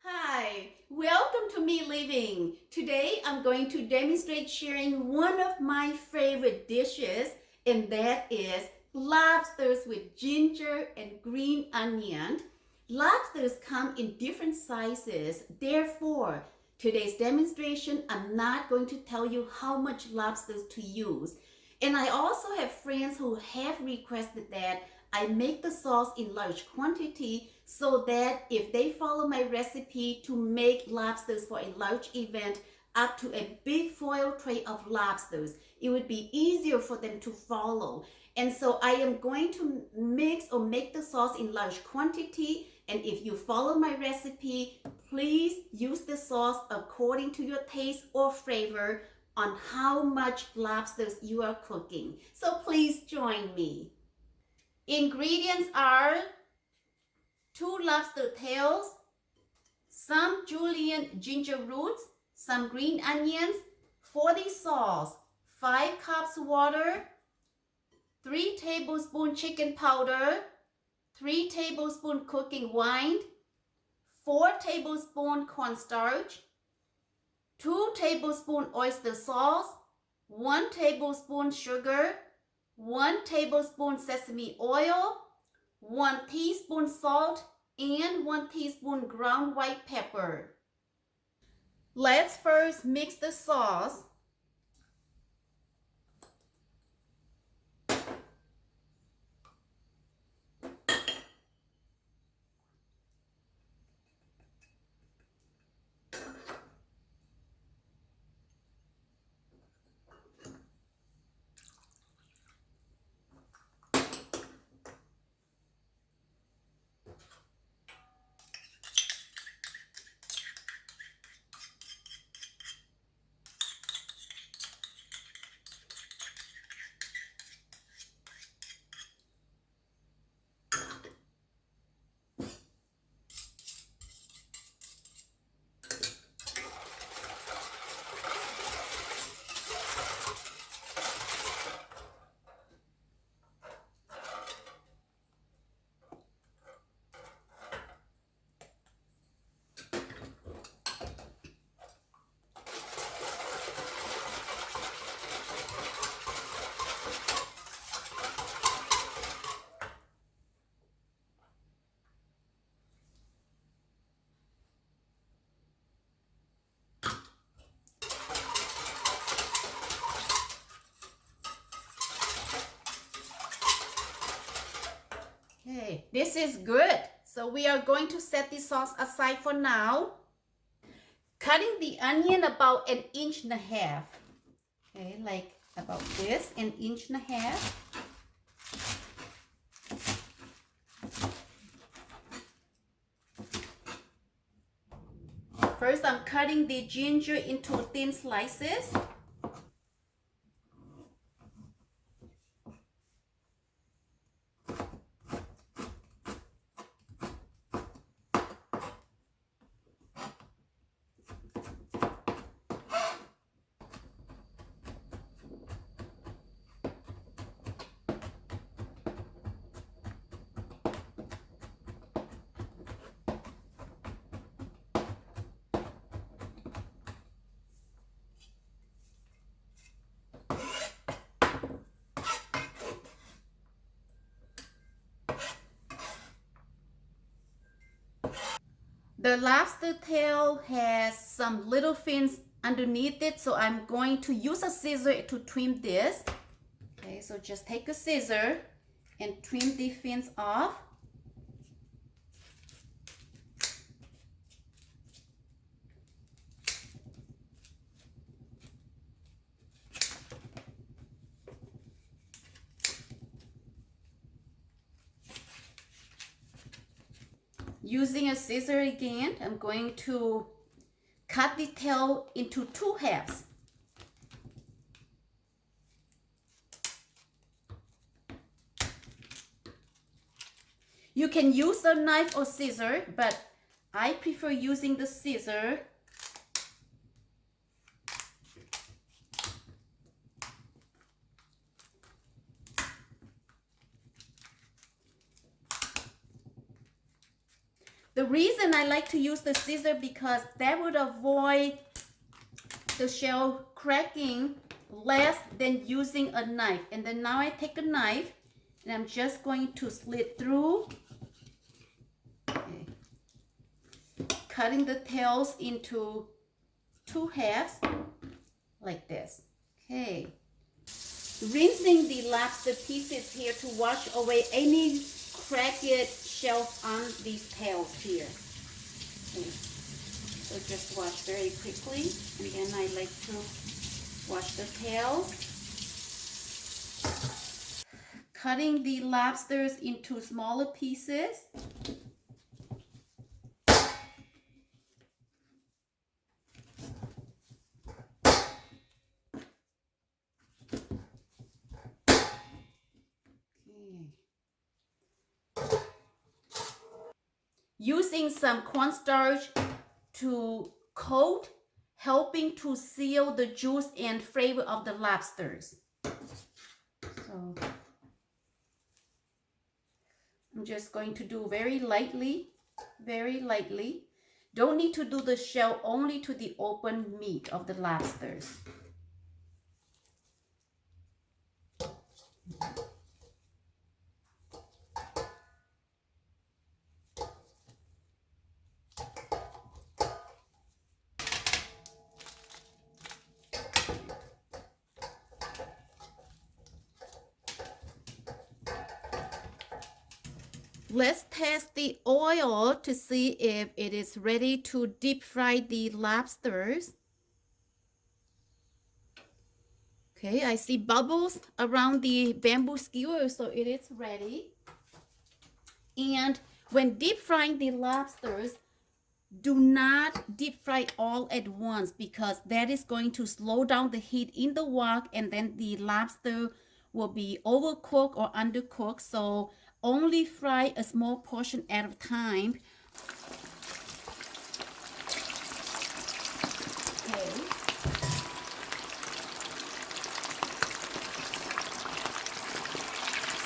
Hi, welcome to Me Living. Today I'm going to demonstrate sharing one of my favorite dishes, and that is lobsters with ginger and green onion. Lobsters come in different sizes. Therefore, today's demonstration, I'm not going to tell you how much lobsters to use. And I also have friends who have requested that I make the sauce in large quantity so that if they follow my recipe to make lobsters for a large event up to a big foil tray of lobsters, it would be easier for them to follow. And so I am going to mix or make the sauce in large quantity. And if you follow my recipe, please use the sauce according to your taste or flavor on how much lobsters you are cooking. So please join me. Ingredients are 2 lobster tails, some julienne ginger roots, some green onions. For the sauce, 5 cups water, 3 tablespoons chicken powder, 3 tablespoons cooking wine, 4 tablespoons cornstarch, 2 tablespoons oyster sauce, 1 tablespoon sugar, 1 tablespoon sesame oil, 1 teaspoon salt, and 1 teaspoon ground white pepper. Let's first mix the sauce. Okay, this is good. So we are going to set the sauce aside for now. Cutting the onion about 1.5 inches. Okay, like about this, 1.5 inches. First, I'm cutting the ginger into thin slices. The lobster tail has some little fins underneath it, so I'm going to use a scissor to trim this. Okay, so just take a scissor and trim the fins off. Using a scissor again, I'm going to cut the tail into 2 halves. You can use a knife or scissor, but I prefer using the scissor. The reason I like to use the scissor because that would avoid the shell cracking less than using a knife. And then now I take a knife and I'm just going to slit through, okay, cutting the tails into 2 halves like this. Okay, rinsing the lobster pieces here to wash away any cracked shells on these tails here. Okay. So just wash very quickly, and then I like to wash the tails. Cutting the lobsters into smaller pieces. Okay. Using some cornstarch to coat, helping to seal the juice and flavor of the lobsters. So I'm just going to do very lightly, very lightly. Don't need to do the shell, only to the open meat of the lobsters. Let's test the oil to see if it is ready to deep fry the lobsters. Okay, I see bubbles around the bamboo skewer, so it is ready. And when deep frying the lobsters, do not deep fry all at once because that is going to slow down the heat in the wok, and then the lobster will be overcooked or undercooked. So only fry a small portion at a time. Okay.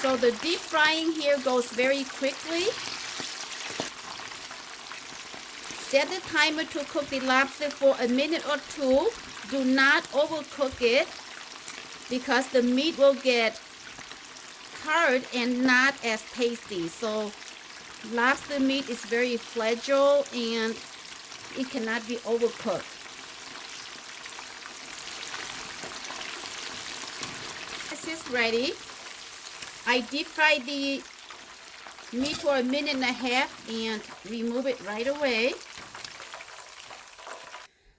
So the deep frying here goes very quickly. Set the timer to cook the lobster for a minute or 2. Do not overcook it because the meat will get hard and not as tasty. So lobster meat is very fragile and it cannot be overcooked. This is ready. I deep fried the meat for a minute and a half and remove it right away.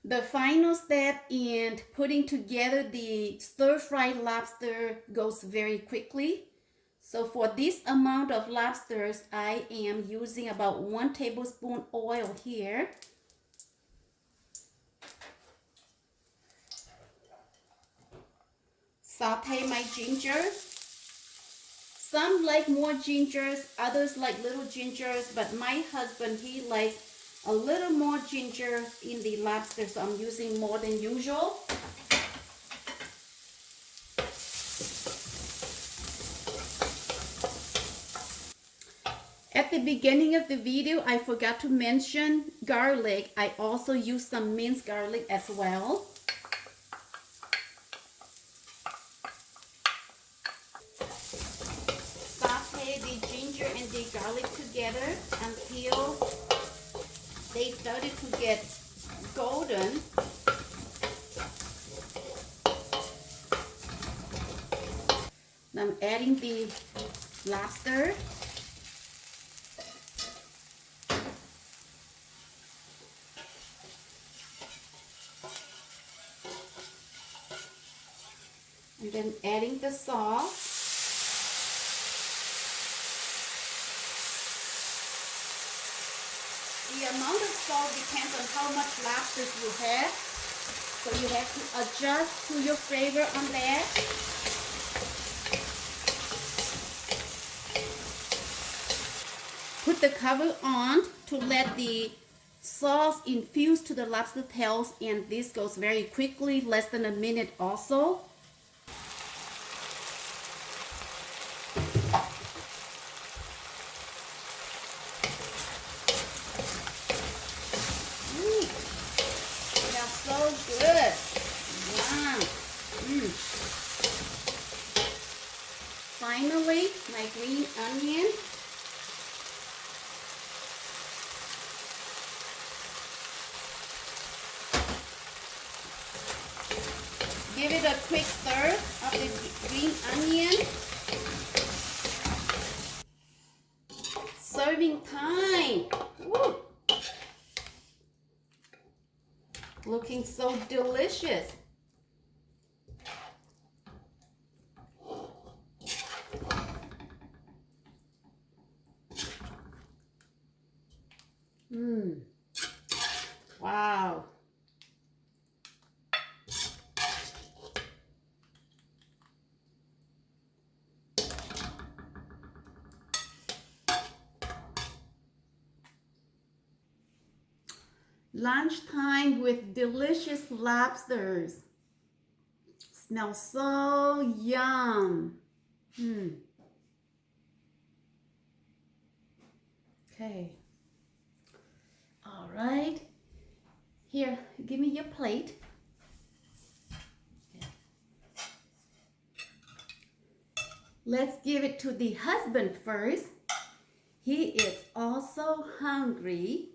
The final step in putting together the stir-fried lobster goes very quickly. So for this amount of lobsters, I am using about 1 tablespoon oil here. Saute my ginger. Some like more gingers, others like little gingers, but my husband, he likes a little more ginger in the lobster, so I'm using more than usual. At the beginning of the video, I forgot to mention garlic. I also use some minced garlic as well. Saute the ginger and the garlic together until they started to get golden. Now I'm adding the lobster. And then adding the sauce. The amount of salt depends on how much lobsters you have. So you have to adjust to your flavor on that. Put the cover on to let the sauce infuse to the lobster tails, and this goes very quickly, less than a minute also. finally, my green onion. Give it a quick stir of the green onion. Serving time. Woo. Looking so delicious. Wow. Lunchtime with delicious lobsters. Smells so yum. Okay. All right. Here, give me your plate. Let's give it to the husband first. He is also hungry.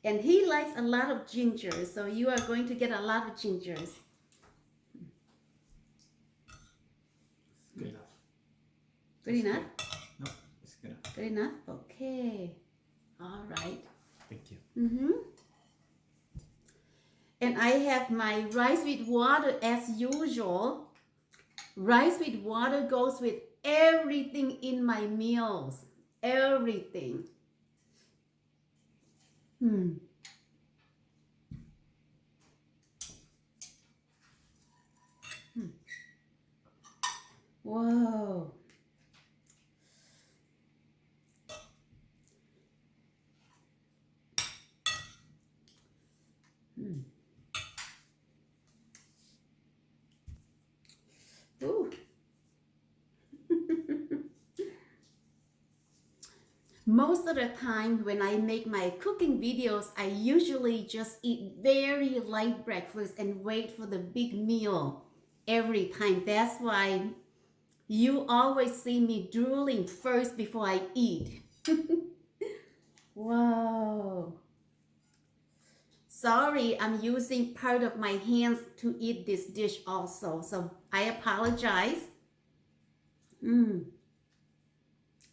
And he likes a lot of ginger, so you are going to get a lot of gingers. Good enough. Good enough? No, it's good enough. Good enough? Okay. All right. Thank you. And I have my rice with water as usual. Rice with water goes with everything in my meals. Everything. Whoa. Ooh. Most of the time when I make my cooking videos, I usually just eat very light breakfast and wait for the big meal every time. That's why you always see me drooling first before I eat. Whoa. Sorry, I'm using part of my hands to eat this dish also, so I apologize.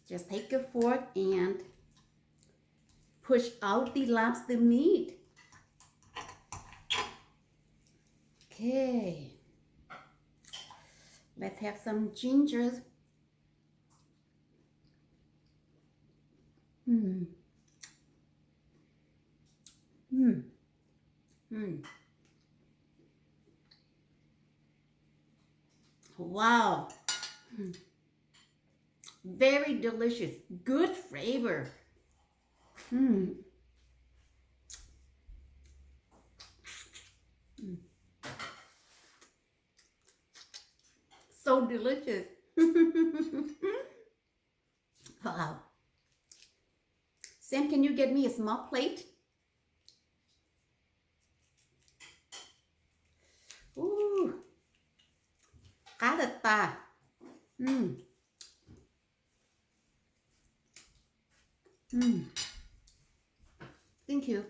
Just take a fork and push out the lobster meat. Okay. Let's have some ginger. Wow. Very delicious. Good flavor. So delicious. Wow. Sam, can you get me a small plate? Ooh. Khá là tà. Thank you.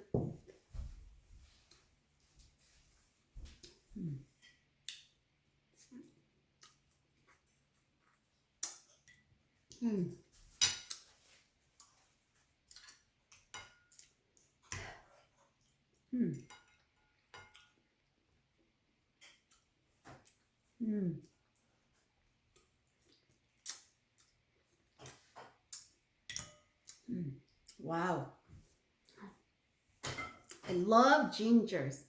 Wow. I love gingers.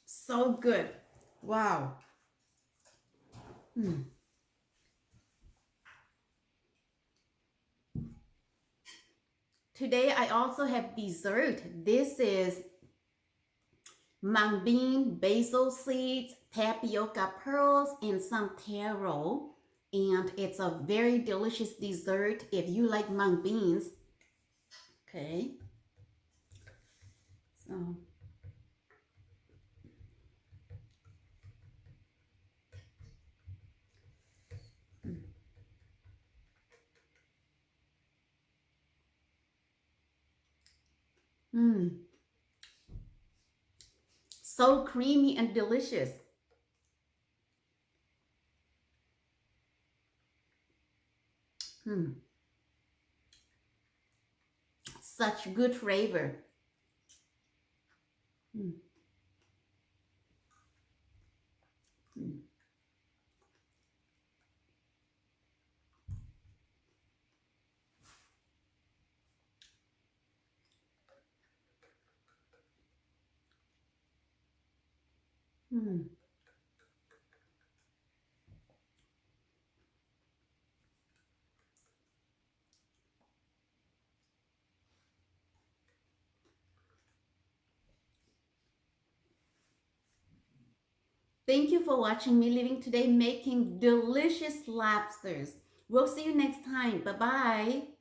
So good. Wow. Today I also have dessert. This is mung bean, basil seeds, tapioca pearls, and some taro. And it's a very delicious dessert if you like mung beans. Okay. So. Mmm. So creamy and delicious. Such good flavor. Mm. Mm. Mm. Thank you for watching me living today making delicious lobsters. We'll see you next time. Bye-bye.